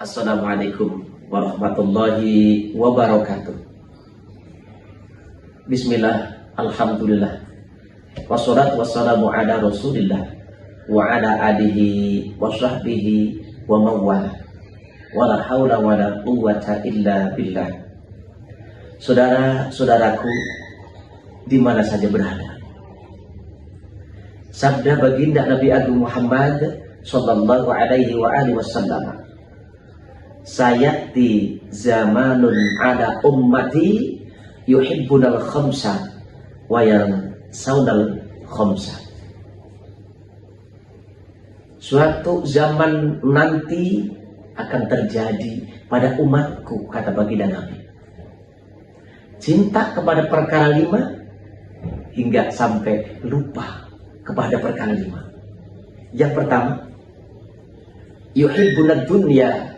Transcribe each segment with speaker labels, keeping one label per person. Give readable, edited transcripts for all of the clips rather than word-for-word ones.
Speaker 1: Assalamualaikum warahmatullahi wabarakatuh. Bismillah, alhamdulillah, wassalatu wassalamu ala rasulillah wa ala alihi wa sahbihi wa mawala, wala hawla wala quwwata illa billah. Saudara-saudaraku di mana saja berada, sabda baginda Nabi Agung Muhammad sallallahu alaihi wa alihi wasallam, sayati zamanun ala ummati yuhibbunal khamsa wa yansawnal khamsa. Suatu zaman nanti akan terjadi pada umatku, kata baginda Nabi, cinta kepada perkara 5 hingga sampai lupa kepada perkara 5. Yang pertama, yuhibbunad dunya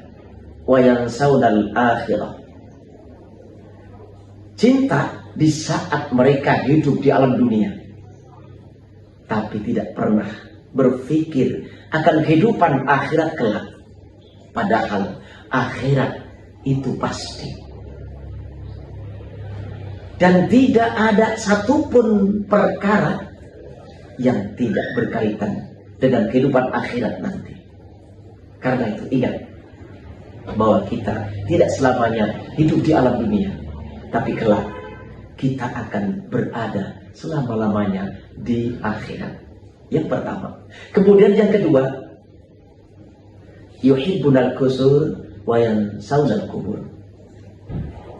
Speaker 1: wa yansawnal akhirah. Cinta di saat mereka hidup di alam dunia, tapi tidak pernah berpikir akan kehidupan akhirat kelak. Padahal akhirat itu pasti. Dan tidak ada satupun perkara yang tidak berkaitan dengan kehidupan akhirat nanti. Karena itu ingat bahwa kita tidak selamanya hidup di alam dunia, tapi kelak kita akan berada selama-lamanya di akhirat. Yang pertama. Kemudian yang kedua, yuhibbunal qusur wa yansawnal qubur.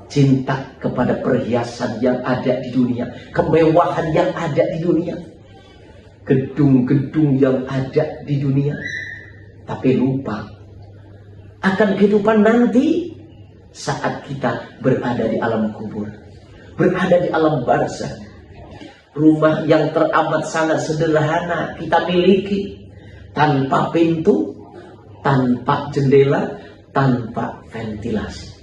Speaker 1: Cinta kepada perhiasan yang ada di dunia, kemewahan yang ada di dunia, gedung-gedung yang ada di dunia, tapi lupa akan kehidupan nanti saat kita berada di alam kubur, berada di alam barzakh. Rumah yang teramat sangat sederhana kita miliki, tanpa pintu, tanpa jendela, tanpa ventilasi.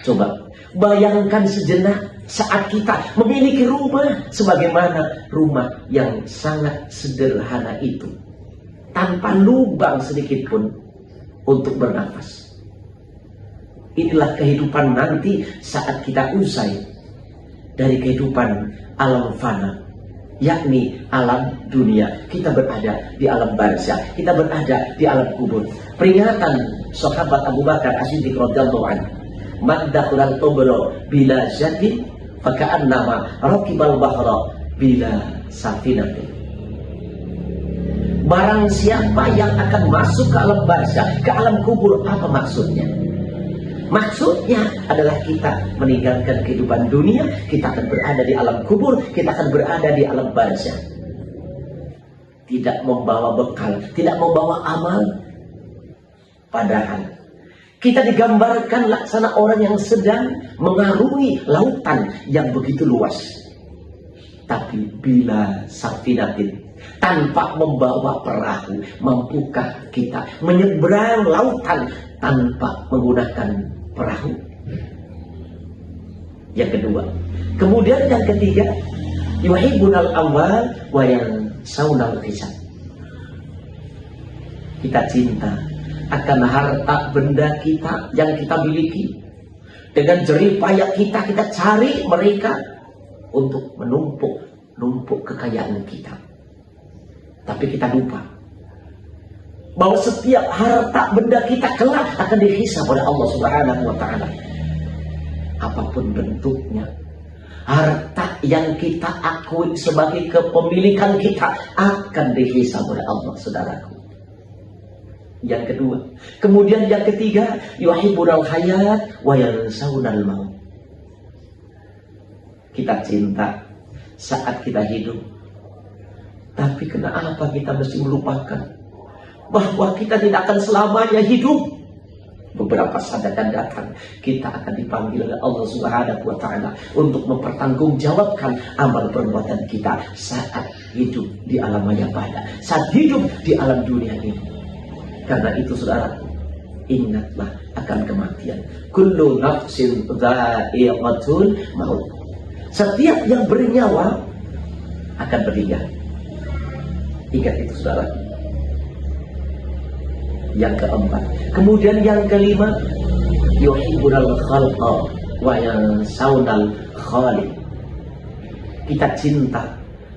Speaker 1: Coba bayangkan sejenak saat kita memiliki rumah sebagaimana rumah yang sangat sederhana itu, tanpa lubang sedikit pun untuk bernafas. Inilah kehidupan nanti saat kita usai dari kehidupan alam fana, yakni alam dunia. Kita berada di alam barzakh, kita berada di alam kubur. Peringatan sahabat Abu Bakar As-Siddiq radhiyallahu anhu, man dakhalal qabra bila zadin faka'annama raqibal bahra bila safinatin. Barang siapa yang akan masuk ke alam barzakh, ke alam kubur, apa maksudnya? Maksudnya adalah kita meninggalkan kehidupan dunia, kita akan berada di alam kubur, kita akan berada di alam barzakh. Tidak membawa bekal, tidak membawa amal. Padahal kita digambarkan laksana orang yang sedang mengarungi lautan yang begitu luas. Tapi bila safinatin, tanpa membawa perahu, mampukah kita menyeberang lautan tanpa menggunakan perahu? Yang kedua. Kemudian yang ketiga, yuhibbunal amwal wa yansawnal hisab. Kita cinta akan harta benda kita yang kita miliki. Dengan jerih payah kita cari mereka untuk menumpuk kekayaan kita. Tapi kita lupa bahwa setiap harta benda kita kelak akan dihisab oleh Allah Subhanahu wa ta'ala. Apapun bentuknya, harta yang kita akui sebagai kepemilikan kita akan dihisab oleh Allah, saudaraku. Yang kedua. Kemudian yang ketiga, yuhibbunal hayat wa yansawnal maut. Kita cinta saat kita hidup, tapi kenapa kita mesti melupakan bahwa kita tidak akan selamanya hidup? Beberapa saat akan datang, kita akan dipanggil oleh Allah Subhanahu wa ta'ala untuk mempertanggungjawabkan amal perbuatan kita saat hidup di alam maya pada, saat hidup di alam dunia ini. Karena itu saudara, ingatlah akan kematian. Kullu nafsin dha'iqatul maut. Setiap yang bernyawa akan meninggal. Ingat itu saudara. yang keempat. Kemudian yang kelima, yuhibbunal khalqa wa yansawnal khaliq. Kita cinta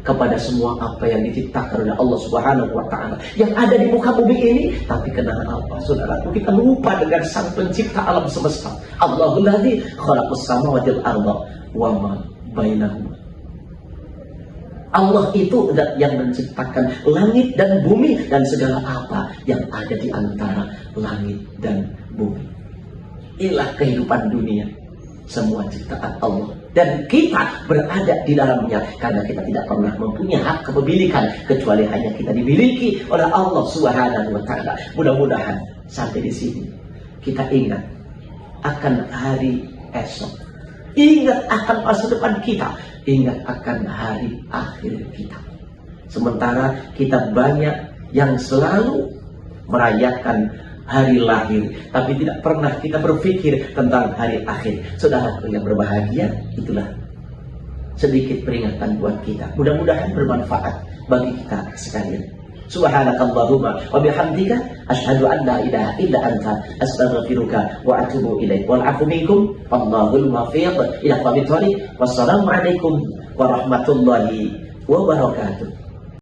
Speaker 1: kepada semua apa yang diciptakan oleh Allah Subhanahu wa taala yang ada di muka bumi ini, tapi kenapa saudaraku kita lupa dengan sang pencipta alam semesta. Allahul ladzi khalaqas samawati wal arda wa ma bainahuma. Allah itu yang menciptakan langit dan bumi dan segala apa yang ada di antara langit dan bumi. Inilah kehidupan dunia, semua ciptaan Allah, dan kita berada di dalamnya karena kita tidak pernah mempunyai hak kepemilikan kecuali hanya kita dimiliki oleh Allah Subhanahu wa taala. Mudah-mudahan sampai di sini kita ingat akan hari esok, ingat akan masa depan kita, ingat akan hari akhir kita. Sementara kita banyak yang selalu merayakan hari lahir, tapi tidak pernah kita berpikir tentang hari akhir. Saudaraku yang berbahagia, itulah sedikit peringatan buat kita. Mudah-mudahan bermanfaat bagi kita sekalian. Subhanakallahumma wa bihamdika asyhadu an la ilaha illa anta astaghfiruka wa atubu ilaik. Wal afu minkum wallahul muwaffiq ila aqwamit thoriq. Wassalamu alaikum warahmatullahi wabarakatuh.